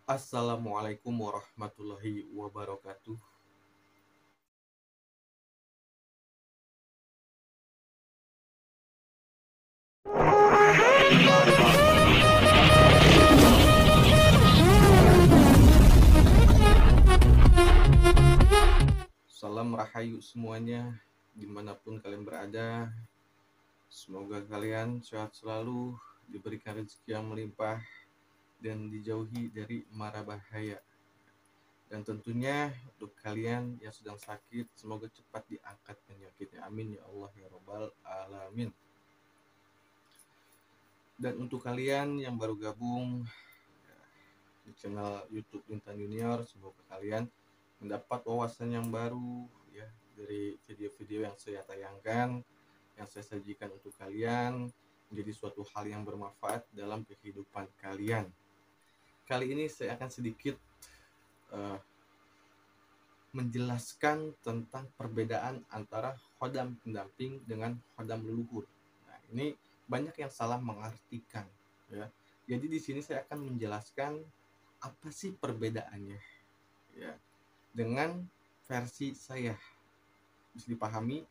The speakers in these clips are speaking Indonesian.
Assalamualaikum warahmatullahi wabarakatuh. Salam rahayu semuanya, dimanapun kalian berada. Semoga kalian sehat selalu, diberikan rezeki yang melimpah, dan dijauhi dari mara bahaya. Dan tentunya untuk kalian yang sedang sakit, semoga cepat diangkat penyakitnya. Amin ya Allah ya Rabbal Alamin. Dan untuk kalian yang baru gabung di channel YouTube Intan Junior, semoga kalian mendapat wawasan yang baru ya dari video-video yang saya tayangkan, yang saya sajikan untuk kalian, menjadi suatu hal yang bermanfaat dalam kehidupan kalian. Kali ini saya akan sedikit uh, menjelaskan tentang perbedaan antara khodam pendamping dengan khodam leluhur. Nah, ini banyak yang salah mengartikan ya. Jadi di sini saya akan menjelaskan apa sih perbedaannya ya dengan versi saya. Bisa dipahami.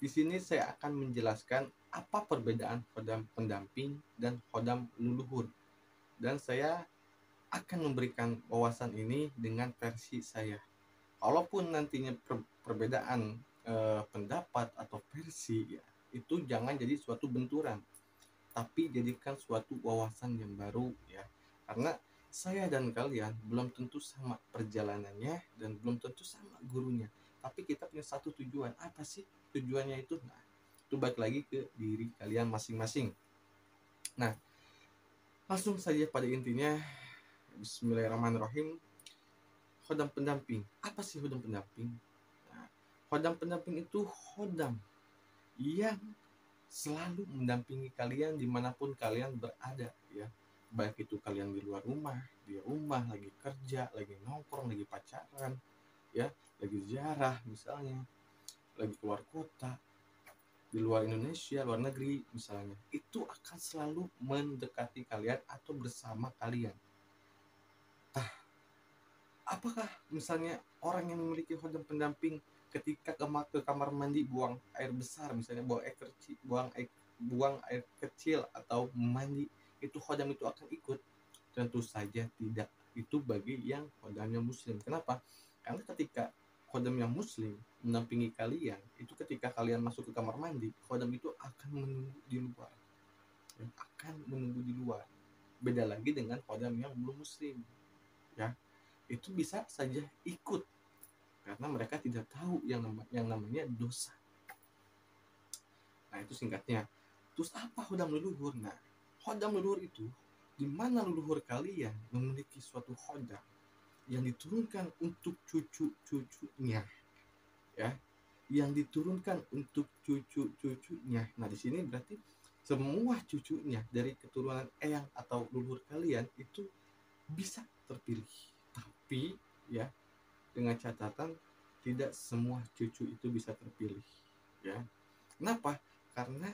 Di sini saya akan menjelaskan apa perbedaan khodam pendamping dan khodam leluhur. Dan saya akan memberikan wawasan ini dengan versi saya. Kalaupun nantinya perbedaan pendapat atau versi ya, itu jangan jadi suatu benturan, tapi jadikan suatu wawasan yang baru ya. Karena saya dan kalian belum tentu sama perjalanannya dan belum tentu sama gurunya, tapi kita punya satu tujuan. Apa sih tujuannya itu? Nah, itu balik lagi ke diri kalian masing-masing. Nah, langsung saja pada intinya. Bismillahirrahmanirrahim. Khodam pendamping. Apa sih khodam pendamping? Nah, khodam pendamping itu khodam yang selalu mendampingi kalian dimanapun kalian berada ya. Baik itu kalian di luar rumah, di rumah, lagi kerja, lagi nongkrong, lagi pacaran ya, lagi ziarah misalnya, lagi keluar kota, di luar Indonesia, luar negeri misalnya, itu akan selalu mendekati kalian atau bersama kalian. Nah, apakah misalnya orang yang memiliki khodam pendamping ketika ke kamar mandi buang air besar, misalnya buang air kecil atau mandi, itu khodam itu akan ikut? Tentu saja tidak. Itu bagi yang khodamnya muslim. Kenapa? Karena ketika khodam yang muslim mendampingi kalian, itu ketika kalian masuk ke kamar mandi, khodam itu akan menunggu di luar, akan menunggu di luar. Beda lagi dengan khodam yang belum muslim ya, itu bisa saja ikut karena mereka tidak tahu yang namanya dosa. Nah, itu singkatnya. Terus apa khodam leluhur? Nah, khodam leluhur itu di mana leluhur kalian memiliki suatu khodam yang diturunkan untuk cucu-cucunya ya, yang diturunkan untuk cucu-cucunya. Nah, di sini berarti semua cucunya dari keturunan eyang atau leluhur kalian itu bisa terpilih. Tapi ya, dengan catatan tidak semua cucu itu bisa terpilih ya. Kenapa? Karena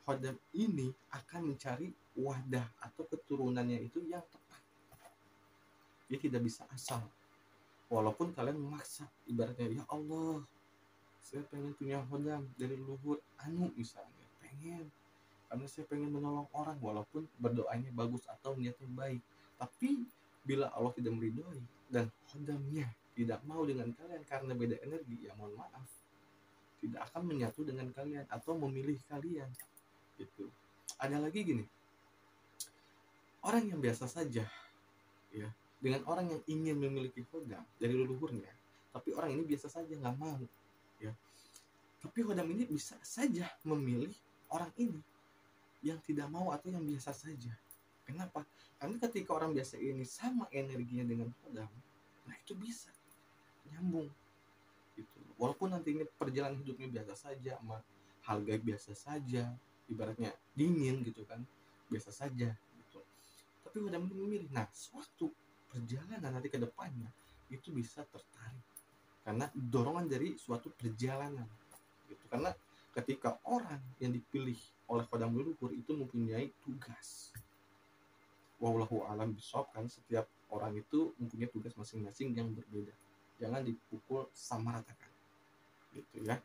khodam ini akan mencari wadah atau keturunannya itu yang tepat. Dia tidak bisa asal. Walaupun kalian memaksa, ibaratnya ya Allah, saya pengen punya khodam dari leluhur anu misalnya, pengen, karena saya pengen menolong orang, walaupun berdoanya bagus atau niatnya baik. Tapi bila Allah tidak meridhoi dan khodamnya tidak mau dengan kalian karena beda energi, ya mohon maaf, tidak akan menyatu dengan kalian atau memilih kalian gitu. Ada lagi gini, orang yang biasa saja ya, dengan orang yang ingin memiliki khodam dari leluhurnya, tapi orang ini biasa saja nggak mau ya, tapi khodam ini bisa saja memilih orang ini yang tidak mau atau yang biasa saja. Kenapa? Karena ketika orang biasa ini sama energinya dengan khodam, nah itu bisa nyambung gitu. Walaupun nantinya perjalanan hidupnya biasa saja, sama hal gaib biasa saja, ibaratnya dingin gitu kan, biasa saja gitu. Tapi udah memilih, nah suatu perjalanan nanti ke depannya itu bisa tertarik karena dorongan dari suatu perjalanan gitu. Karena ketika orang yang dipilih oleh khodam leluhur itu mempunyai tugas, wallahu alam bisawab, kan setiap Orang itu mempunyai tugas masing-masing yang berbeda. Jangan dipukul sama ratakan. Gitu ya.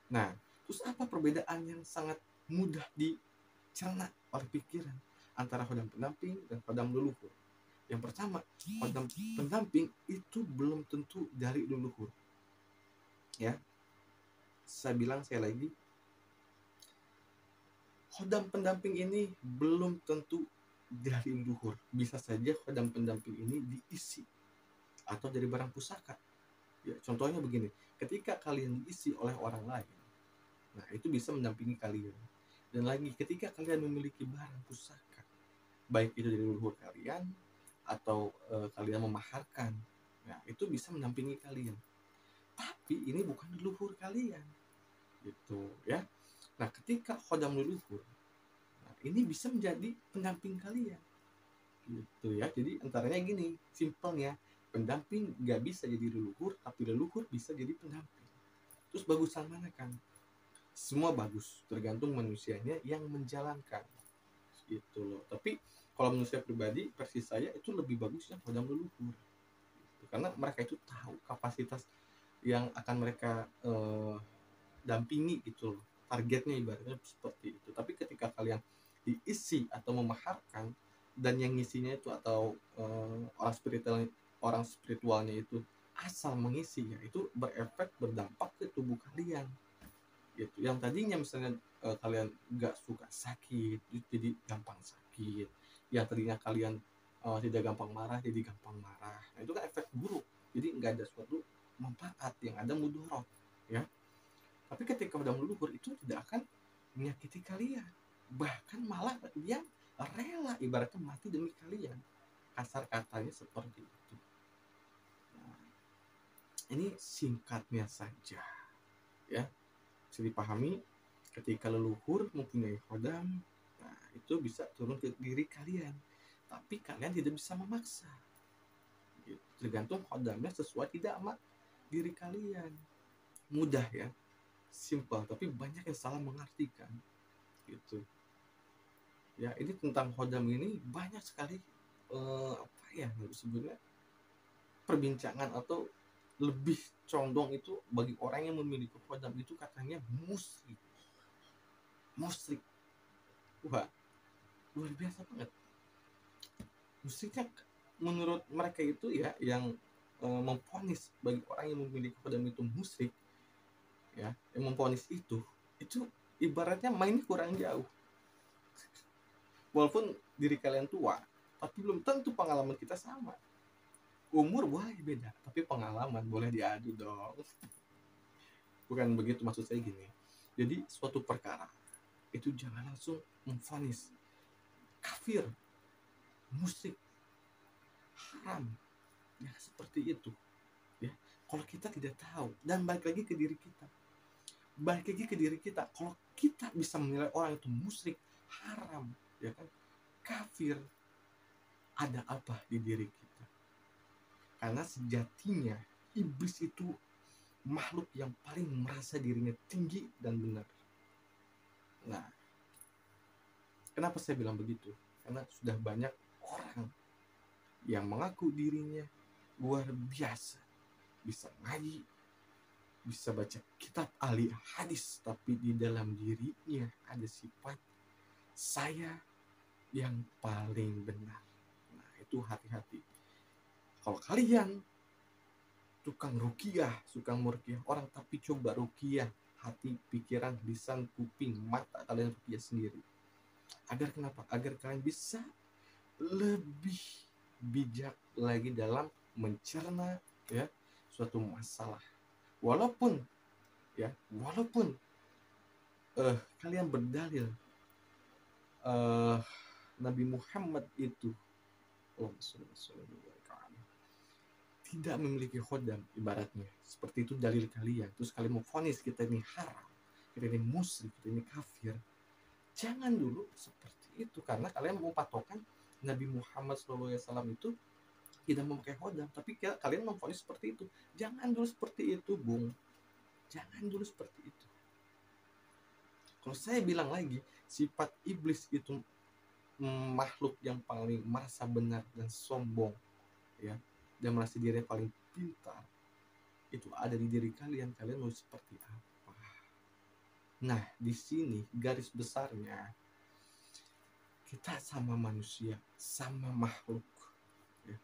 Nah, terus apa perbedaan yang sangat mudah dicerna oleh pikiran antara khodam pendamping dan khodam leluhur? Yang pertama, khodam pendamping itu belum tentu dari leluhur. Ya, saya lagi, khodam pendamping ini belum tentu dari leluhur. Bisa saja khodam pendamping ini diisi atau dari barang pusaka. Ya, contohnya begini, ketika kalian diisi oleh orang lain, nah itu bisa mendampingi kalian. Dan lagi, ketika kalian memiliki barang pusaka, baik itu dari leluhur kalian atau kalian memaharkan, nah itu bisa mendampingi kalian. Tapi ini bukan leluhur kalian, gitu ya. Nah, ketika khodam leluhur, nah, ini bisa menjadi pendamping kalian, gitu ya. Jadi antaranya gini, simpelnya, pendamping nggak bisa jadi leluhur, tapi leluhur bisa jadi pendamping. Terus bagusan mana kan? Semua bagus, tergantung manusianya yang menjalankan, gitu loh. Tapi kalau menurut saya pribadi, versi saya itu lebih bagus yang khodam leluhur, gitu. Karena mereka itu tahu kapasitas yang akan mereka dampingi, gitu loh. Targetnya ibaratnya seperti itu. Tapi ketika kalian diisi atau memaharkan, dan yang ngisinya itu atau orang spiritualnya itu asal mengisi, ya itu berefek, berdampak ke tubuh kalian, gitu. Yang tadinya misalnya kalian nggak suka sakit, jadi gampang sakit. Yang tadinya kalian tidak gampang marah, jadi gampang marah. Nah, itu kan efek buruk. Jadi nggak ada suatu manfaat, yang ada mudarat, ya. Tapi ketika udah leluhur, itu tidak akan menyakiti kalian, bahkan malah dia rela ibaratnya mati demi kalian. Kasar katanya seperti itu. Nah, ini singkatnya saja, ya. Bisa dipahami, ketika leluhur mempunyai khodam, nah itu bisa turun ke diri kalian, tapi kalian tidak bisa memaksa, gitu. Tergantung khodamnya sesuai tidak sama diri kalian. Mudah ya, simple, tapi banyak yang salah mengartikan, gitu ya. Ini tentang khodam ini banyak sekali apa ya sebenarnya perbincangan, atau lebih condong itu bagi orang yang memiliki khodam itu katanya musyrik. Musyrik, wah, luar biasa banget. Musyriknya menurut mereka itu ya, yang memvonis bagi orang yang memiliki khodam itu musyrik, ya, yang memvonis itu ibaratnya mainnya kurang jauh. Walaupun diri kalian tua, tapi belum tentu pengalaman kita sama. Umur boleh beda, tapi pengalaman boleh diadu dong. Bukan begitu, maksud saya gini. Jadi suatu perkara itu jangan langsung memvonis kafir, musyrik, haram, ya seperti itu, ya. Kalau kita tidak tahu, dan balik lagi ke diri kita, kalau kita bisa menilai orang itu musyrik, haram, ya kan, kafir, ada apa di diri kita? Karena sejatinya iblis itu makhluk yang paling merasa dirinya tinggi dan benar. Nah, kenapa saya bilang begitu? Karena sudah banyak orang yang mengaku dirinya luar biasa, bisa ngaji, bisa baca kitab ahli hadis, tapi di dalam dirinya ada sifat saya yang paling benar. Nah, itu hati-hati. Kalau kalian tukang rukiah, suka merukiah orang, tapi coba rukiah hati, pikiran, lisan, kuping, mata kalian, rukiah sendiri. Agar kenapa? Agar kalian bisa lebih bijak lagi dalam mencerna, ya, suatu masalah. Walaupun kalian berdalil Nabi Muhammad itu tidak memiliki khodam, ibaratnya seperti itu dalil kalian, terus kalian mau vonis kita ini haram, kita ini musyrik, kita ini kafir, jangan dulu seperti itu. Karena kalian mau patokan Nabi Muhammad SAW itu tidak memakai khodam, tapi kalian memvonis seperti itu. Jangan dulu seperti itu, Bung. Jangan dulu seperti itu. Kalau saya bilang lagi, sifat iblis itu makhluk yang paling merasa benar dan sombong, ya, dan merasa diri paling pintar, itu ada di diri kalian. Kalian mau seperti apa? Nah, di sini garis besarnya kita sama manusia, sama makhluk. Ya.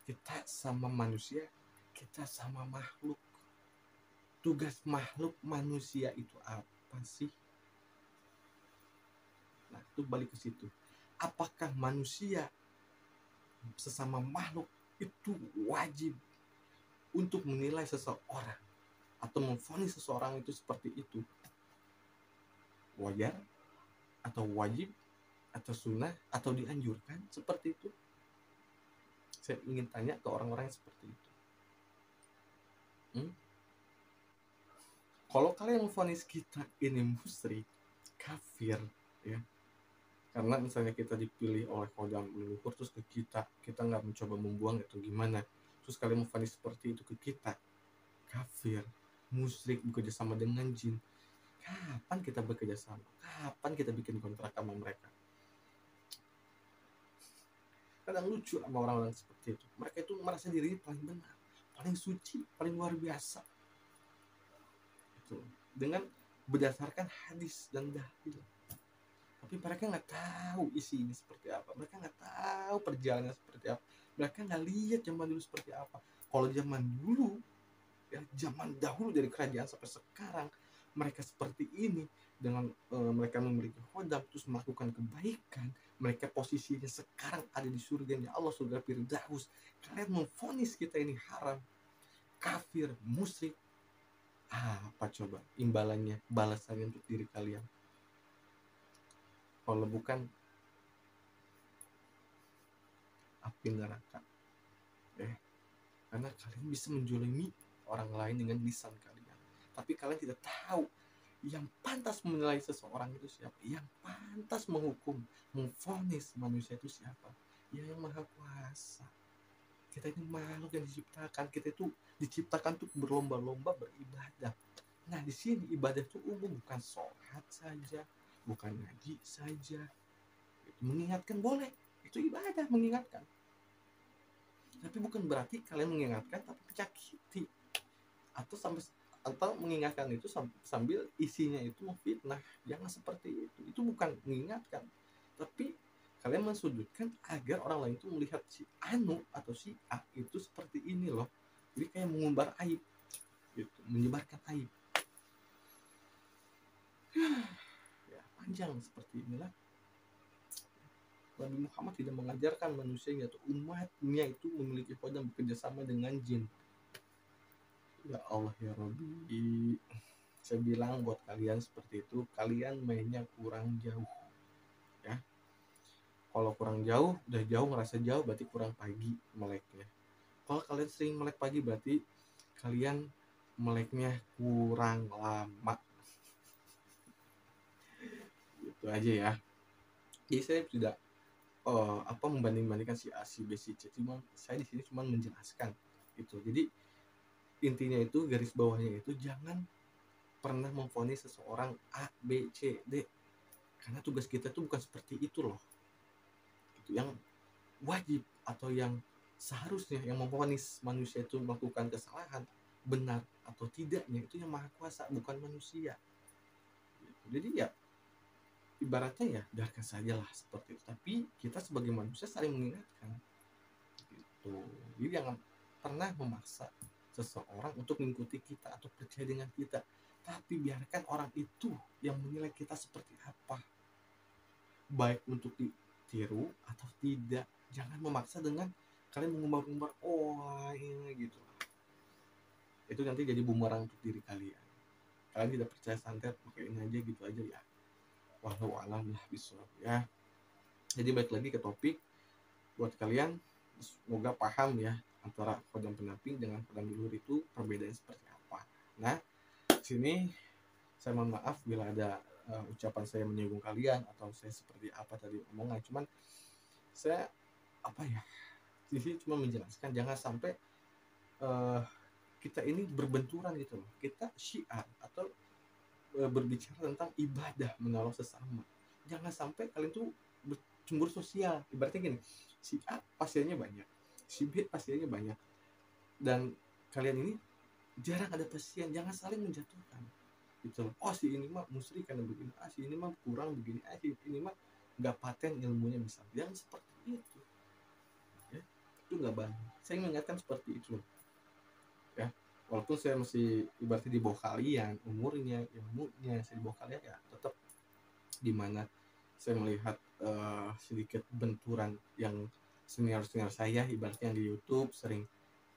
Kita sama manusia, kita sama makhluk. Tugas makhluk manusia itu apa sih? Nah, itu balik ke situ. Apakah manusia sesama makhluk itu wajib untuk menilai seseorang atau memvonis seseorang itu seperti itu? Wajar atau wajib atau sunnah atau dianjurkan seperti itu? Saya ingin tanya ke orang-orang yang seperti itu. Kalau kalian memvonis kita ini musyrik, kafir, ya, karena misalnya kita dipilih oleh kodam leluhur terus ke kita nggak mencoba membuang itu gimana, terus kalian memvonis seperti itu ke kita, kafir, musyrik, bekerja sama dengan jin. Kapan kita bekerja sama? Kapan kita bikin kontrak sama mereka? Kadang lucu sama orang-orang seperti itu. Mereka itu merasa dirinya paling benar, paling suci, paling luar biasa. Itu dengan berdasarkan hadis dan dalil. Tapi mereka nggak tahu isinya seperti apa. Mereka nggak tahu perjalanannya seperti apa. Mereka nggak lihat zaman dulu seperti apa. Kalau zaman dulu, ya zaman dahulu dari kerajaan sampai sekarang, mereka seperti ini dengan mereka memiliki khodam terus melakukan kebaikan, mereka posisinya sekarang ada di surganya Allah, surga Firdaus. Kalian memvonis kita ini haram, kafir, musyrik. Apa coba imbalannya, balasannya untuk diri kalian? Kalau bukan api neraka. Karena kalian bisa menjolimi orang lain dengan lisan kalian, tapi kalian tidak tahu yang pantas menilai seseorang itu siapa, yang pantas menghukum, memvonis manusia itu siapa? Ya, yang maha kuasa. Kita ini makhluk yang diciptakan, kita itu diciptakan untuk berlomba-lomba beribadah. Nah, di sini ibadah itu umum, bukan sholat saja, bukan ngaji saja. Mengingatkan boleh, itu ibadah, mengingatkan. Tapi bukan berarti kalian mengingatkan tapi menyakiti, atau mengingatkan itu sambil isinya itu memfitnah. Jangan seperti itu. Itu bukan mengingatkan, tapi kalian mensudutkan agar orang lain itu melihat si Anu atau si A itu seperti ini loh. Jadi kayak mengumbar aib gitu, menyebarkan aib. Ya, panjang seperti inilah. Nabi Muhammad tidak mengajarkan manusianya atau umatnya itu memiliki khodam bekerjasama dengan jin. Ya Allah ya Rabbi, saya bilang buat kalian seperti itu, kalian mainnya kurang jauh, ya. Kalau kurang jauh, udah jauh ngerasa jauh, berarti kurang pagi meleknya. Kalau kalian sering melek pagi, berarti kalian meleknya kurang lama. Itu aja ya. Jadi saya tidak membanding-bandingkan si A, si B, si C. Cuma saya di sini cuma menjelaskan gitu. Jadi intinya itu, garis bawahnya itu, jangan pernah memvonis seseorang A, B, C, D, karena tugas kita tuh bukan seperti itu loh. Itu yang wajib atau yang seharusnya yang memvonis manusia itu melakukan kesalahan, benar atau tidaknya, itu yang maha kuasa, bukan manusia. Jadi ya ibaratnya ya biarkan sajalah seperti itu, tapi kita sebagai manusia saling mengingatkan gitu. Jadi jangan pernah memaksa seseorang untuk mengikuti kita atau percaya dengan kita, tapi biarkan orang itu yang menilai kita seperti apa, baik untuk ditiru atau tidak. Jangan memaksa dengan kalian mengumbar-umbar ini gitu. Itu nanti jadi bumerang untuk diri kalian. Kalian tidak percaya santet, pakai ini aja gitu aja ya. Wallahu a'lam bishawab ya. Jadi balik lagi ke topik buat kalian, semoga paham ya antara khodam pendamping dengan khodam leluhur itu perbedaannya seperti apa. Nah, sini saya mohon maaf bila ada ucapan saya menyinggung kalian atau saya seperti apa tadi omongan. Cuman saya di sini cuma menjelaskan jangan sampai kita ini berbenturan gitu loh. Kita syiar atau berbicara tentang ibadah menolong sesama. Jangan sampai kalian tuh bercemburu sosial. Ibaratnya gini, si A pasiennya banyak, si B pasiennya banyak, dan kalian ini jarang ada pasien. Jangan saling menjatuhkan gitu loh. Oh si ini mah musri karena begini, si ini mah kurang begini, si ini mah nggak paten ilmunya, misalnya. Jangan seperti itu ya, itu nggak baik. Saya mengingatkan seperti itu ya, walaupun saya masih ibaratnya di bawah kalian umurnya, ilmunya saya di bawah kalian, ya tetap dimana saya melihat sedikit benturan yang senior saya ibaratnya yang di YouTube sering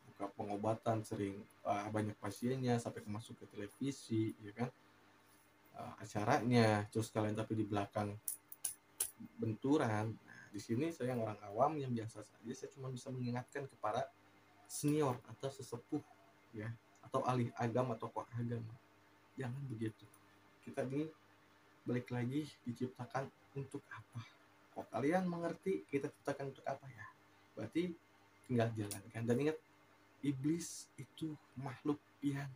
buka pengobatan, sering banyak pasiennya sampai masuk ke televisi ya kan, acaranya, terus kalian tapi di belakang benturan. Nah, di sini saya yang orang awam yang biasa saja, saya cuma bisa mengingatkan kepada senior atau sesepuh ya, atau ahli agama, tokoh agama, jangan begitu. Kita ini balik lagi diciptakan untuk apa? Kalau kalian mengerti kita ciptakan untuk apa ya, berarti tinggal jalankan. Dan ingat, iblis itu makhluk yang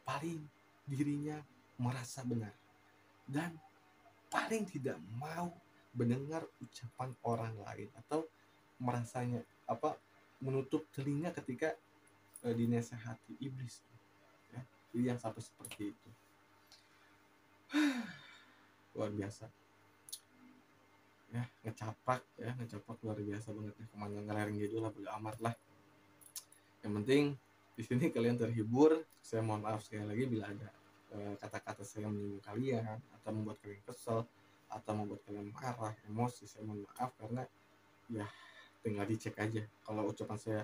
paling dirinya merasa benar dan paling tidak mau mendengar ucapan orang lain, atau merasanya menutup telinga ketika dinasehati iblis ya. Jadi yang sampai seperti itu luar biasa ya, ngecapak luar biasa banget ya. Kemana ngelereng gitu lah, bodo amat lah. Yang penting di sini kalian terhibur. Saya mohon maaf sekali lagi bila ada kata-kata saya menyinggung kalian atau membuat kalian kesel atau membuat kalian marah, emosi. Saya mohon maaf, karena ya tinggal dicek aja. Kalau ucapan saya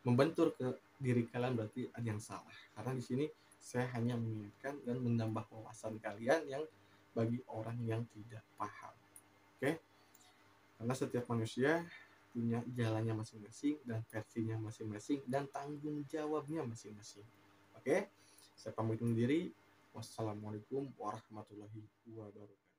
membentur ke diri kalian, berarti ada yang salah. Karena di sini saya hanya mengingatkan dan menambah wawasan kalian yang bagi orang yang tidak paham. Oke? Karena setiap manusia punya jalannya masing-masing dan versinya masing-masing dan tanggung jawabnya masing-masing. Oke? Saya pamit undur diri. Wassalamualaikum warahmatullahi wabarakatuh.